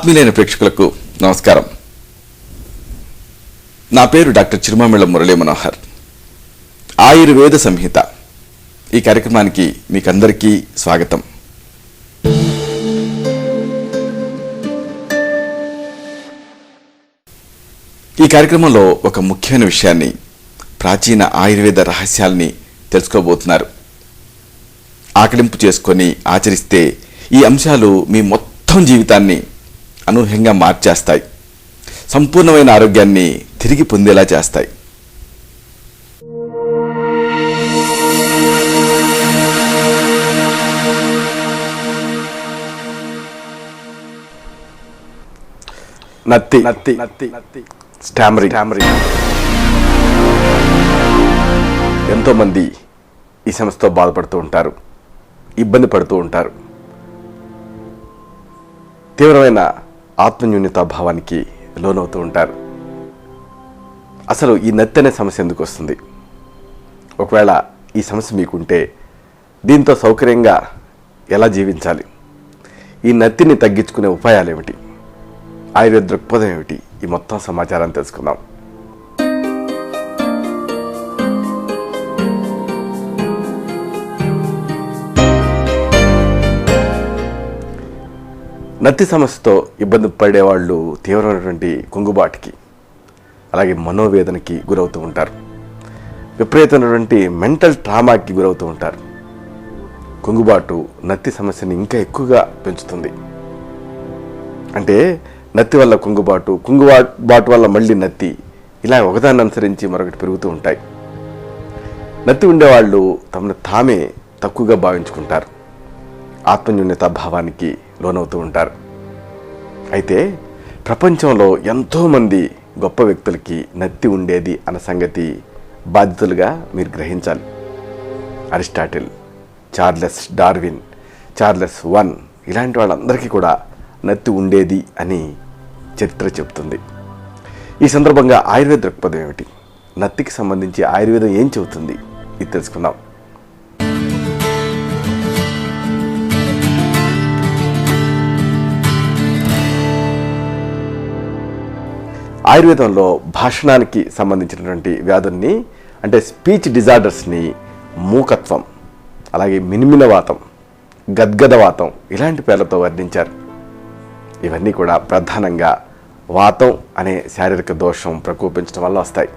ఆత్మీయులైన ప్రేక్షకులకు నమస్కారం. నా పేరు డాక్టర్ చిరుమామిళ్ళ మురళీ మనోహర్. ఆయుర్వేద సంహిత ఈ కార్యక్రమానికి మీకందరికీ స్వాగతం. ఈ కార్యక్రమంలో ఒక ముఖ్యమైన విషయాన్ని, ప్రాచీన ఆయుర్వేద రహస్యాల్ని తెలుసుకోబోతున్నారు. ఆకలింపు చేసుకొని ఆచరిస్తే ఈ అంశాలు మీ మొత్తం జీవితాన్ని అనూహ్యంగా మార్చేస్తాయి, సంపూర్ణమైన ఆరోగ్యాన్ని తిరిగి పొందేలా చేస్తాయి. నత్తి స్టామరింగ్. ఎంతో మంది ఈ సమస్యతో బాధపడుతూ ఉంటారు, ఇబ్బంది పడుతూ ఉంటారు. తీవ్రమైన ఆత్మన్యూన్యతాభావానికి లోనవుతూ ఉంటారు. అసలు ఈ నత్తి అనే సమస్య ఎందుకు వస్తుంది? ఒకవేళ ఈ సమస్య మీకుంటే దీంతో సౌకర్యంగా ఎలా జీవించాలి? ఈ నత్తిని తగ్గించుకునే ఉపాయాలు ఏమిటి? ఆయుర్వేద దృక్పథం ఏమిటి? ఈ మొత్తం సమాచారాన్ని తెలుసుకుందాం. నత్తి సమస్యతో ఇబ్బంది పడేవాళ్ళు తీవ్రమైనటువంటి కుంగుబాటుకి, అలాగే మనోవేదనకి గురవుతూ ఉంటారు. విపరీతమైనటువంటి మెంటల్ ట్రామాకి గురవుతూ ఉంటారు. కుంగుబాటు నత్తి సమస్యని ఇంకా ఎక్కువగా పెంచుతుంది. అంటే నత్తి వల్ల కుంగుబాటు, కుంగుబాటు వల్ల మళ్ళీ నత్తి, ఇలా ఒకదాన్ని అనుసరించి మరొకటి పెరుగుతూ ఉంటాయి. నత్తి ఉండేవాళ్ళు తమను తామే తక్కువగా భావించుకుంటారు, ఆత్మన్యూన్యతా భావానికి లోనవుతూ ఉంటారు. అయితే ప్రపంచంలో ఎంతోమంది గొప్ప వ్యక్తులకి నత్తి ఉండేది అన్న సంగతి బాధ్యతలుగా మీరు గ్రహించాలి. Aristotle, Charles Darwin, Charles one, ఇలాంటి వాళ్ళందరికీ కూడా నత్తి ఉండేది అని చరిత్ర చెబుతుంది. ఈ సందర్భంగా ఆయుర్వేద దృక్పథం ఏమిటి, నత్తికి సంబంధించి ఆయుర్వేదం ఏం చెబుతుంది, ఇది తెలుసుకుందాం. ఆయుర్వేదంలో భాషణానికి సంబంధించినటువంటి వ్యాధుల్ని, అంటే స్పీచ్ డిజార్డర్స్ని మూకత్వం, అలాగే మిన్మినవాతం, గద్గదవాతం, ఇలాంటి పేర్లతో వర్ణించారు. ఇవన్నీ కూడా ప్రధానంగా వాతం అనే శారీరక దోషం ప్రకోపించడం వల్ల వస్తాయి.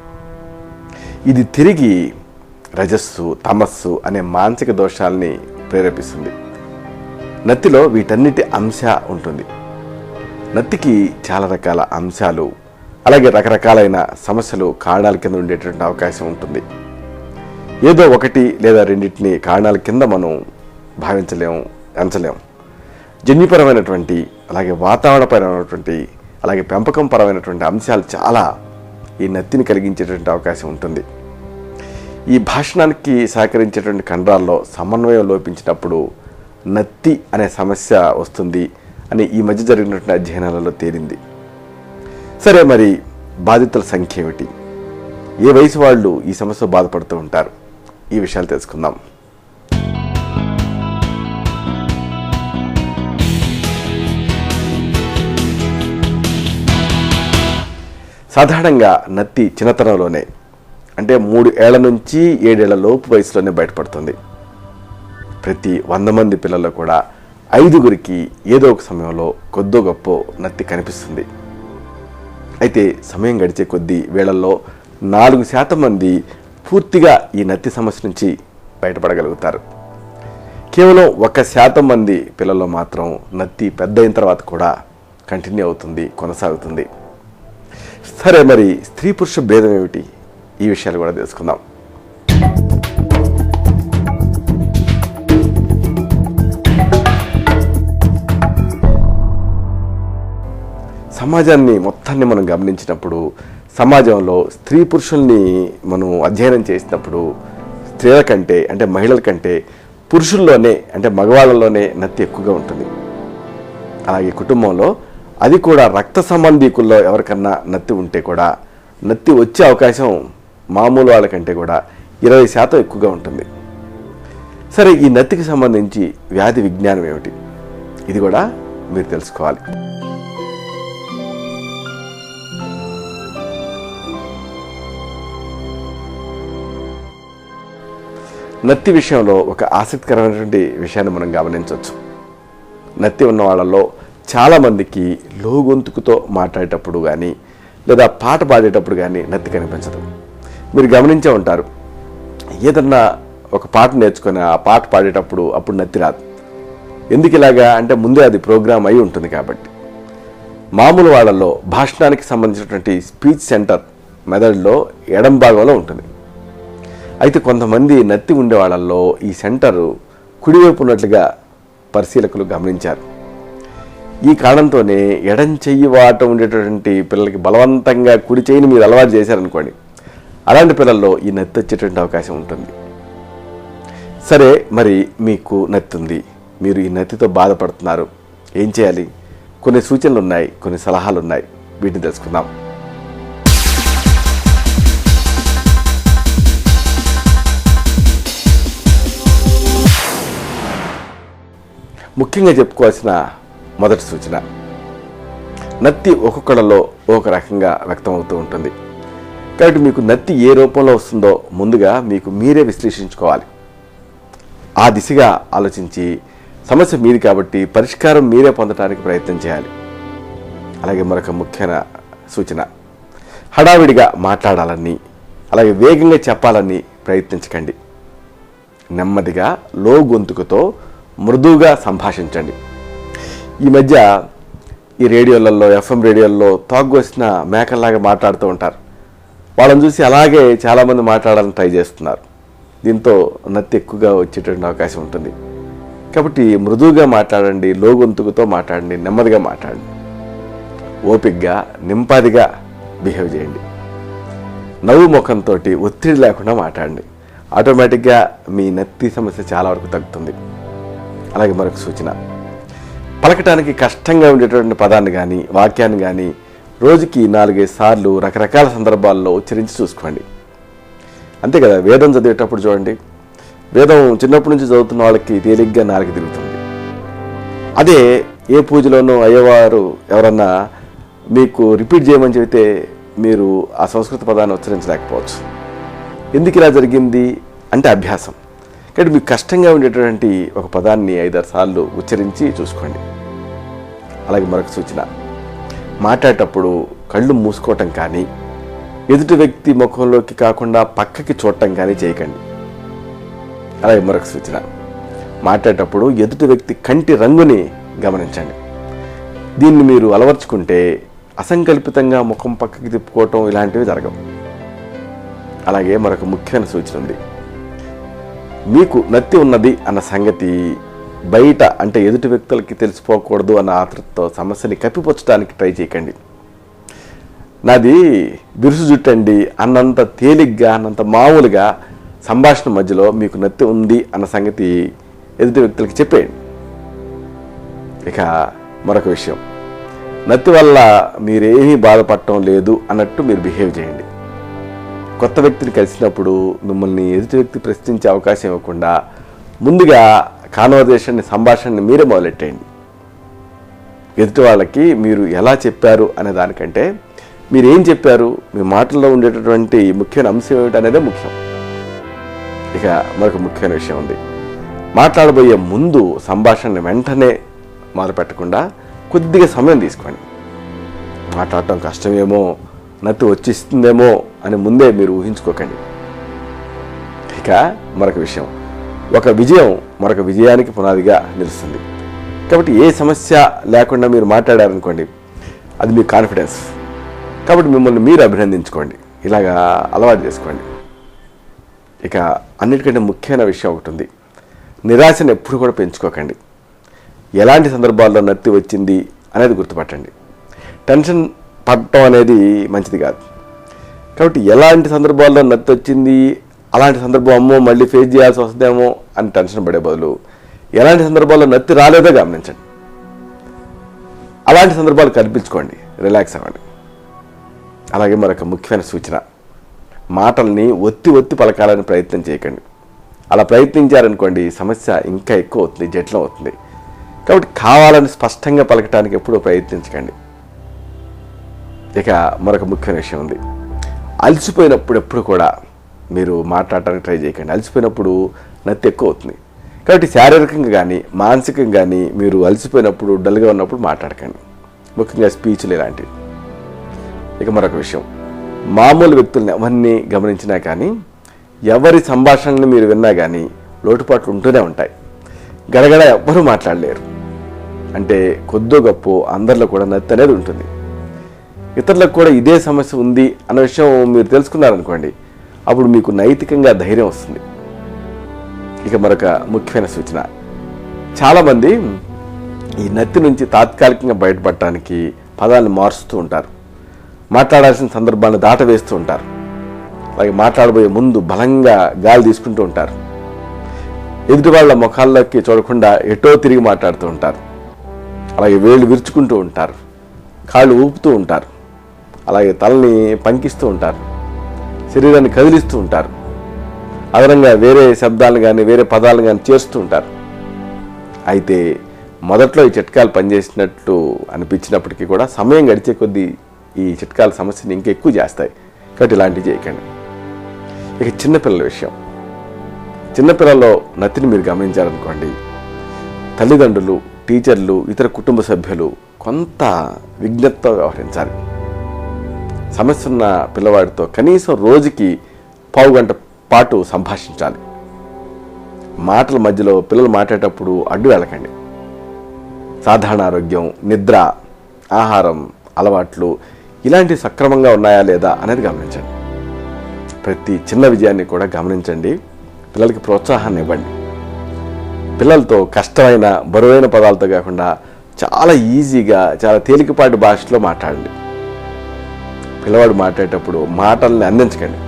ఇది తిరిగి రజస్సు, తమస్సు అనే మానసిక దోషాలని ప్రేరేపిస్తుంది. నత్తిలో వీటన్నిటి అంశ ఉంటుంది. నత్తికి చాలా రకాల అంశాలు, అలాగే రకరకాలైన సమస్యలు కారణాల కింద ఉండేటువంటి అవకాశం ఉంటుంది. ఏదో ఒకటి లేదా రెండింటిని కారణాల కింద మనం భావించలేము, ఎంచలేము. జన్యుపరమైనటువంటి, అలాగే వాతావరణపరమైనటువంటి, అలాగే పెంపకం పరమైనటువంటి అంశాలు చాలా ఈ నత్తిని కలిగించేటువంటి అవకాశం ఉంటుంది. ఈ భాషణానికి సహకరించేటువంటి కండరాల్లో సమన్వయం లోపించినప్పుడు నత్తి అనే సమస్య వస్తుంది అని ఈ మధ్య జరిగినటువంటి అధ్యయనాలలో తేలింది. సరే, మరి బాధితుల సంఖ్య ఏమిటి? ఏ వయసు వాళ్ళు ఈ సమస్యతో బాధపడుతూ ఉంటారు? ఈ విషయాలు తెలుసుకుందాం. సాధారణంగా నత్తి చిన్నతనంలోనే, అంటే 3 ఏళ్ల నుంచి 7 ఏళ్ల లోపు వయసులోనే బయటపడుతుంది. ప్రతి 100 మంది పిల్లల్లో కూడా 5గురికి ఏదో ఒక సమయంలో కొద్దో గొప్ప నత్తి కనిపిస్తుంది. అయితే సమయం గడిచే కొద్దీ వేళల్లో 4% మంది పూర్తిగా ఈ నత్తి సమస్య నుంచి బయటపడగలుగుతారు. కేవలం 1% మంది పిల్లల్లో మాత్రం నత్తి పెద్ద అయిన తర్వాత కూడా కంటిన్యూ అవుతుంది, కొనసాగుతుంది. సరే, మరి స్త్రీ పురుష భేదం ఏమిటి? ఈ విషయాలు కూడా తెలుసుకుందాం. సమాజాన్ని మొత్తాన్ని మనం గమనించినప్పుడు, సమాజంలో స్త్రీ పురుషుల్ని మనం అధ్యయనం చేసినప్పుడు, స్త్రీల కంటే, అంటే మహిళల కంటే పురుషుల్లోనే, అంటే మగవాళ్ళలోనే నత్తి ఎక్కువగా ఉంటుంది. అలాగే కుటుంబంలో, అది కూడా రక్త సంబంధీకుల్లో ఎవరికన్నా నత్తి ఉంటే కూడా నత్తి వచ్చే అవకాశం మామూలు వాళ్ళకంటే కూడా 20% ఎక్కువగా ఉంటుంది. సరే, ఈ నత్తికి సంబంధించి వ్యాధి విజ్ఞానం ఏమిటి? ఇది కూడా మీరు తెలుసుకోవాలి. నత్తి విషయంలో ఒక ఆసక్తికరమైనటువంటి విషయాన్ని మనం గమనించవచ్చు. నత్తి ఉన్న వాళ్ళలో చాలామందికి లోగొంతుకుతో మాట్లాడేటప్పుడు కానీ లేదా పాట పాడేటప్పుడు కానీ నత్తి కనిపించదు. మీరు గమనించే ఉంటారు, ఏదన్నా ఒక పాట నేర్చుకొని ఆ పాట పాడేటప్పుడు అప్పుడు నత్తి రాదు. ఎందుకు ఇలాగా అంటే ముందే అది ప్రోగ్రామ్ అయి ఉంటుంది కాబట్టి. మామూలు వాళ్ళల్లో భాషణానికి సంబంధించినటువంటి స్పీచ్ సెంటర్ మెదడులో ఎడం భాగంలో ఉంటుంది. అయితే కొంతమంది నత్తి ఉండే వాళ్ళల్లో ఈ సెంటరు కుడివైపు ఉన్నట్లుగా పరిశీలకులు గమనించారు. ఈ కారణంతోనే ఎడం చెయ్యి వాట ఉండేటటువంటి పిల్లలకి బలవంతంగా కుడి చెయ్యిని మీరు అలవాటు చేశారనుకోండి, అలాంటి పిల్లల్లో ఈ నత్తి వచ్చేటువంటి అవకాశం ఉంటుంది. సరే, మరి మీకు నత్తి ఉంది, మీరు ఈ నత్తితో బాధపడుతున్నారు, ఏం చేయాలి? కొన్ని సూచనలు ఉన్నాయి, కొన్ని సలహాలు ఉన్నాయి, వీటిని తెలుసుకుందాం. ముఖ్యంగా చెప్పుకోవాల్సిన మొదటి సూచన, నత్తి ఒక్కొక్కళ్ళలో ఒక రకంగా వ్యక్తమవుతూ ఉంటుంది. కాబట్టి మీకు నత్తి ఏ రూపంలో వస్తుందో ముందుగా మీకు మీరే విశ్లేషించుకోవాలి. ఆ దిశగా ఆలోచించి సమస్య మీది కాబట్టి పరిష్కారం మీరే పొందడానికి ప్రయత్నం చేయాలి. అలాగే మరొక ముఖ్యమైన సూచన, హడావిడిగా మాట్లాడాలని అలాగే వేగంగా చెప్పాలని ప్రయత్నించకండి. నెమ్మదిగా లో గొంతుకుతో మృదువుగా సంభాషించండి. ఈ మధ్య ఈ రేడియోలలో, ఎఫ్ఎం రేడియోల్లో తోగ్గొచ్చిన మేకల్లాగా మాట్లాడుతూ ఉంటారు. వాళ్ళని చూసి అలాగే చాలామంది మాట్లాడాలని ట్రై చేస్తున్నారు. దీంతో నత్తి ఎక్కువగా వచ్చేటువంటి అవకాశం ఉంటుంది. కాబట్టి మృదువుగా మాట్లాడండి, లో గొంతుకుతో మాట్లాడండి, నెమ్మదిగా మాట్లాడండి, ఓపికగా నింపాదిగా బిహేవ్ చేయండి. నవ్వు ముఖంతో ఒత్తిడి లేకుండా మాట్లాడండి. ఆటోమేటిక్గా మీ నత్తి సమస్య చాలా వరకు తగ్గుతుంది. అలాగే మరొక సూచన, పలకటానికి కష్టంగా ఉండేటువంటి పదాన్ని కానీ వాక్యాన్ని కానీ రోజుకి 4-5 సార్లు రకరకాల సందర్భాల్లో ఉచ్చరించి చూసుకోండి. అంతే కదా, వేదం చదివేటప్పుడు చూడండి, వేదం చిన్నప్పటి నుంచి చదువుతున్న వాళ్ళకి తేలిగ్గా నాలుగు తిరుగుతుంది. అదే ఏ పూజలోనూ అయ్యవారు ఎవరన్నా మీకు రిపీట్ చేయమని చెబితే మీరు ఆ సంస్కృత పదాన్ని ఉచ్చరించలేకపోవచ్చు. ఎందుకు ఇలా జరిగింది అంటే అభ్యాసం. కాబట్టి మీకు కష్టంగా ఉండేటువంటి ఒక పదాన్ని 5-6 సార్లు ఉచ్చరించి చూసుకోండి. అలాగే మరొక సూచన, మాట్లాడేటప్పుడు కళ్ళు మూసుకోవటం కానీ ఎదుటి వ్యక్తి ముఖంలోకి కాకుండా పక్కకి చూడటం కానీ చేయకండి. అలాగే మరొక సూచన, మాట్లాడేటప్పుడు ఎదుటి వ్యక్తి కంటి రంగుని గమనించండి. దీన్ని మీరు అలవర్చుకుంటే అసంకల్పితంగా ముఖం పక్కకి తిప్పుకోవటం ఇలాంటివి జరగవు. అలాగే మరొక ముఖ్యమైన సూచన ఉంది, మీకు నత్తి ఉన్నది అన్న సంగతి బయట అంటే ఎదుటి వ్యక్తులకి తెలిసిపోకూడదు అన్న ఆతృతతో సమస్యని కప్పిపుచ్చడానికి ట్రై చేయకండి. నాది బిరుసు జుట్టండి అన్నంత తేలిగ్గా, అన్నంత మామూలుగా సంభాషణ మధ్యలో మీకు నత్తి ఉంది అన్న సంగతి ఎదుటి వ్యక్తులకి చెప్పేయండి. ఇక మరొక విషయం, నత్తి వల్ల మీరేమీ బాధపడటం లేదు అన్నట్టు మీరు బిహేవ్ చేయండి. కొత్త వ్యక్తిని కలిసినప్పుడు మిమ్మల్ని ఎదుటి వ్యక్తి ప్రశ్నించే అవకాశం ఇవ్వకుండా ముందుగా కాన్వర్జేషన్ని, సంభాషణని మీరే మొదలెట్టేయండి. ఎదుటి వాళ్ళకి మీరు ఎలా చెప్పారు అనే దానికంటే మీరు ఏం చెప్పారు, మీ మాటల్లో ఉండేటటువంటి ముఖ్యమైన అంశం ఏమిటి అనేదే ముఖ్యం. ఇక మరొక ముఖ్యమైన విషయం ఉంది, మాట్లాడబోయే ముందు సంభాషణని వెంటనే మొదలుపెట్టకుండా కొద్దిగా సమయం తీసుకోండి. మాట్లాడటం కష్టమేమో, నత్తి వచ్చిస్తుందేమో అని ముందే మీరు ఊహించుకోకండి. ఇక మరొక విషయం, ఒక విజయం మరొక విజయానికి పునాదిగా నిలుస్తుంది. కాబట్టి ఏ సమస్య లేకుండా మీరు మాట్లాడారనుకోండి, అది మీ కాన్ఫిడెన్స్. కాబట్టి మిమ్మల్ని మీరు అభినందించుకోండి, ఇలాగా అలవాటు చేసుకోండి. ఇక అన్నిటికంటే ముఖ్యమైన విషయం ఒకటి ఉంది, నిరాశను ఎప్పుడు కూడా పెంచుకోకండి. ఎలాంటి సందర్భాల్లో నత్తి వచ్చింది అనేది గుర్తుపట్టండి. టెన్షన్ పడటం అనేది మంచిది కాదు. కాబట్టి ఎలాంటి సందర్భాల్లో నత్తి వచ్చింది, అలాంటి సందర్భం అమ్మో మళ్ళీ ఫేస్ చేయాల్సి వస్తుందేమో అని టెన్షన్ పడే బదులు ఎలాంటి సందర్భాల్లో నత్తి రాలేదో గమనించండి. అలాంటి సందర్భాలు కల్పించుకోండి, రిలాక్స్ అవ్వండి. అలాగే మరొక ముఖ్యమైన సూచన, మాటల్ని ఒత్తి పలకాలని ప్రయత్నం చేయకండి. అలా ప్రయత్నించారనుకోండి సమస్య ఇంకా ఎక్కువ అవుతుంది, జటిలం అవుతుంది. కాబట్టి కావాలని స్పష్టంగా పలకటానికి ఎప్పుడూ ప్రయత్నించకండి. ఇక మరొక ముఖ్యమైన విషయం ఉంది, అలసిపోయినప్పుడు ఎప్పుడు కూడా మీరు మాట్లాడటానికి ట్రై చేయకండి. అలసిపోయినప్పుడు నత్తి ఎక్కువ అవుతుంది. కాబట్టి శారీరకంగా కానీ మానసికంగా కానీ మీరు అలసిపోయినప్పుడు డల్గా ఉన్నప్పుడు మాట్లాడకండి, ముఖ్యంగా స్పీచ్లు ఇలాంటివి. ఇక మరొక విషయం, మామూలు వ్యక్తుల్ని ఎవరిని గమనించినా కానీ ఎవరి సంభాషణని మీరు విన్నా కానీ లోటుపాట్లు ఉంటూనే ఉంటాయి. గడగడ ఎవ్వరూ మాట్లాడలేరు. అంటే కొద్దో గొప్ప అందరిలో కూడా నత్తి అనేది ఉంటుంది. ఇతరులకు కూడా ఇదే సమస్య ఉంది అన్న విషయం మీరు తెలుసుకున్నారనుకోండి, అప్పుడు మీకు నైతికంగా ధైర్యం వస్తుంది. ఇక మరొక ముఖ్యమైన సూచన, చాలామంది ఈ నత్తి నుంచి తాత్కాలికంగా బయటపడటానికి పదాలను మారుస్తూ ఉంటారు, మాట్లాడాల్సిన సందర్భాన్ని దాటవేస్తూ ఉంటారు, అలాగే మాట్లాడబోయే ముందు బలంగా గాలి తీసుకుంటూ ఉంటారు, ఎదుటి వాళ్ళ ముఖాల్లోకి చూడకుండా ఎటో తిరిగి మాట్లాడుతూ ఉంటారు, అలాగే వేళ్ళు విరుచుకుంటూ ఉంటారు, కాళ్ళు ఊపుతూ ఉంటారు, అలాగే తలని పంకిస్తూ ఉంటారు, శరీరాన్ని కదిలిస్తూ ఉంటారు, అదనంగా వేరే శబ్దాలను కానీ వేరే పదాలను కానీ చేస్తూ ఉంటారు. అయితే మొదట్లో ఈ చిట్కాలు పనిచేసినట్లు అనిపించినప్పటికీ కూడా సమయం గడిచే కొద్దీ ఈ చిట్కాల సమస్యని ఇంకా ఎక్కువ చేస్తాయి. కాబట్టి ఇలాంటివి చేయకండి. ఇక చిన్నపిల్లల విషయం, చిన్నపిల్లల్లో నత్తిని మీరు గమనించారనుకోండి, తల్లిదండ్రులు, టీచర్లు, ఇతర కుటుంబ సభ్యులు కొంత విజ్ఞతతో వ్యవహరించాలి. సమస్య ఉన్న పిల్లవాడితో కనీసం రోజుకి పావుగంట పాటు సంభాషించాలి. మాటల మధ్యలో పిల్లలు మాట్లాడేటప్పుడు అడ్డు వెళ్ళకండి. సాధారణ ఆరోగ్యం, నిద్ర, ఆహారం అలవాట్లు ఇలాంటివి సక్రమంగా ఉన్నాయా లేదా అనేది గమనించండి. ప్రతి చిన్న విజయాన్ని కూడా గమనించండి. పిల్లలకి ప్రోత్సాహాన్ని ఇవ్వండి. పిల్లలతో కష్టమైన బరువైన పదాలతో కాకుండా చాలా ఈజీగా, చాలా తేలికపాటి భాషలో మాట్లాడండి. పిల్లవాడు మాట్లాడేటప్పుడు మాటల్ని అందించకండి,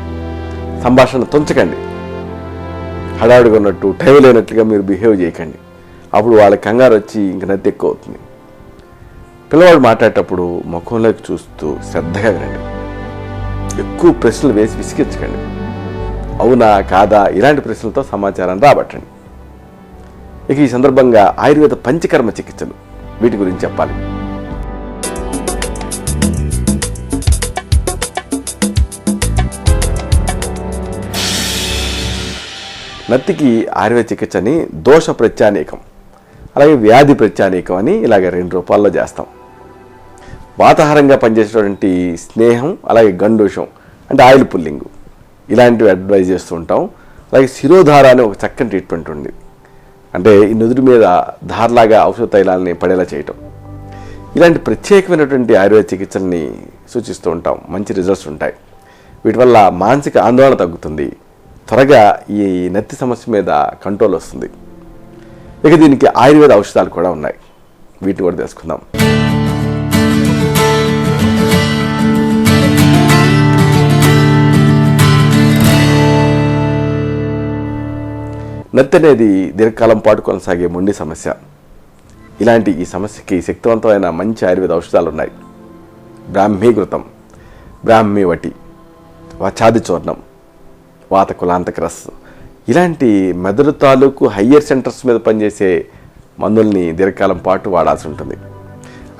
సంభాషణ తుంచకండి. హడావుడిగా ఉన్నట్టు, టైం లేనట్లుగా మీరు బిహేవ్ చేయకండి. అప్పుడు వాళ్ళకి కంగారు వచ్చి ఇంక నత్తి ఎక్కువ అవుతుంది. పిల్లవాడు మాట్లాడేటప్పుడు ముఖంలోకి చూస్తూ శ్రద్ధగా వినండి. ఎక్కువ ప్రశ్నలు వేసి విసిగించకండి. అవునా కాదా ఇలాంటి ప్రశ్నలతో సమాచారాన్ని రాబట్టండి. ఇక ఈ సందర్భంగా ఆయుర్వేద పంచకర్మ చికిత్సలు, వీటి గురించి చెప్పాలి. నత్తికి ఆయుర్వేద చికిత్సని దోష ప్రత్యానీకం, అలాగే వ్యాధి ప్రత్యానీకం అని ఇలాగ 2 రూపాల్లో చేస్తాం. వాతాహారంగా పనిచేసేటువంటి స్నేహం, అలాగే గండూషం అంటే ఆయిల్ పుల్లింగ్, ఇలాంటివి అడ్వైజ్ చేస్తూ ఉంటాం. అలాగే శిరోధార అని ఒక చక్కని ట్రీట్మెంట్ ఉంది. అంటే ఈ నుదుటి మీద ధారలాగా ఔషధ తైలాలని పడేలా చేయటం. ఇలాంటి ప్రత్యేకమైనటువంటి ఆయుర్వేద చికిత్సల్ని సూచిస్తూ ఉంటాం. మంచి రిజల్ట్స్ ఉంటాయి. వీటి వల్ల మానసిక ఆందోళన తగ్గుతుంది. త్వరగా ఈ నత్తి సమస్య మీద కంట్రోల్ వస్తుంది. ఇక దీనికి ఆయుర్వేద ఔషధాలు కూడా ఉన్నాయి. వీటిని కూడా తెలుసుకుందాం. నత్తి అనేది దీర్ఘకాలం పాటు కొనసాగే మొండి సమస్య. ఇలాంటి ఈ సమస్యకి శక్తివంతమైన మంచి ఆయుర్వేద ఔషధాలు ఉన్నాయి. బ్రాహ్మీఘృతం, బ్రాహ్మీవటి, వచాది చూర్ణం, వాత కులాంతక రస్, ఇలాంటి మెదడు తాలూకు హయ్యర్ సెంటర్స్ మీద పనిచేసే మందుల్ని దీర్ఘకాలం పాటు వాడాల్సి ఉంటుంది.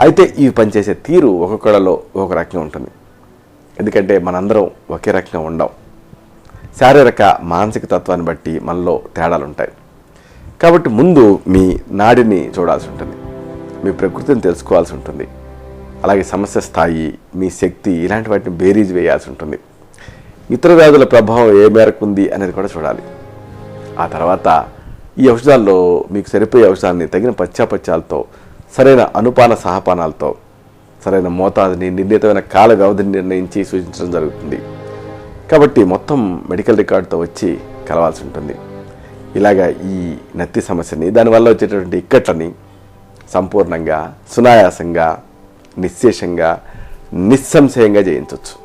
అయితే ఇవి పనిచేసే తీరు ఒక్కొక్కళ్ళలో ఒక రకంగా ఉంటుంది. ఎందుకంటే మనందరం ఒకే రకంగా ఉండం. శారీరక మానసిక తత్వాన్ని బట్టి మనలో తేడాలు ఉంటాయి. కాబట్టి ముందు మీ నాడిని చూడాల్సి ఉంటుంది, మీ ప్రకృతిని తెలుసుకోవాల్సి ఉంటుంది. అలాగే సమస్య స్థాయి, మీ శక్తి, ఇలాంటి వాటిని బేరీజ్ వేయాల్సి ఉంటుంది. ఇతర వ్యాధుల ప్రభావం ఏ మేరకు ఉంది అనేది కూడా చూడాలి. ఆ తర్వాత ఈ ఔషధాల్లో మీకు సరిపోయే ఔషధాన్ని తగిన పశ్చాపత్యాలతో, సరైన అనుపాన సహపానాలతో, సరైన మోతాదుని, నిర్ణీతమైన కాల వ్యవధిని నిర్ణయించి సూచించడం జరుగుతుంది. కాబట్టి మొత్తం మెడికల్ రికార్డుతో వచ్చి కలవాల్సి ఉంటుంది. ఇలాగా ఈ నత్తి సమస్యని, దానివల్ల వచ్చేటటువంటి ఇక్కట్లని సంపూర్ణంగా, సునాయాసంగా, నిశ్శేషంగా, నిస్సంశయంగా జయించవచ్చు.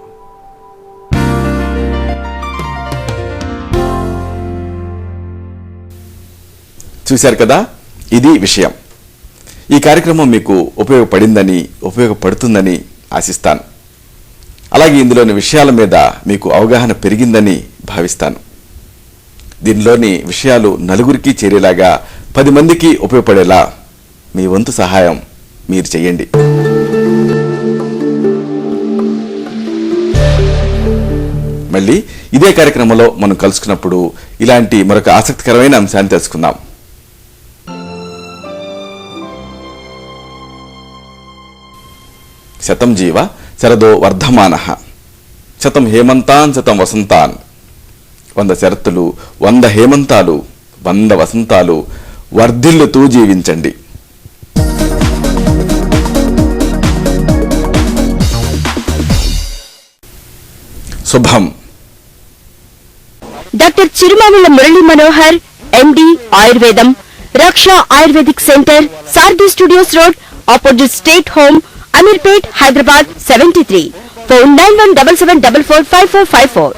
చూశారు కదా, ఇది విషయం. ఈ కార్యక్రమం మీకు ఉపయోగపడిందని, ఉపయోగపడుతుందని ఆశిస్తాను. అలాగే ఇందులోని విషయాల మీద మీకు అవగాహన పెరిగిందని భావిస్తాను. దీనిలోని విషయాలు నలుగురికి చేరేలాగా, 10 మందికి ఉపయోగపడేలా మీ వంతు సహాయం మీరు చేయండి. మళ్ళీ ఇదే కార్యక్రమంలో మనం కలుసుకున్నప్పుడు ఇలాంటి మరొక ఆసక్తికరమైన అంశాన్ని తెలుసుకుందాం. శతం జీవ శరదో వర్ధమానః, శతం హేమంతాన్ శతం వసంతాన్. 100 శరత్తులు, 100 హేమంతాలు, 100 వసంతాలు వర్ధిల్లుతూ జీవించండి. శుభం. డాక్టర్ చిరుమామిళ్ళ మురళీ మనోహర్, ఎండి, ఆయుర్వేదం, Raksha ayurvedic centre, Saradhi studios road, opposite state home, Ameerpet, Hyderabad 73. Phone 9177445454.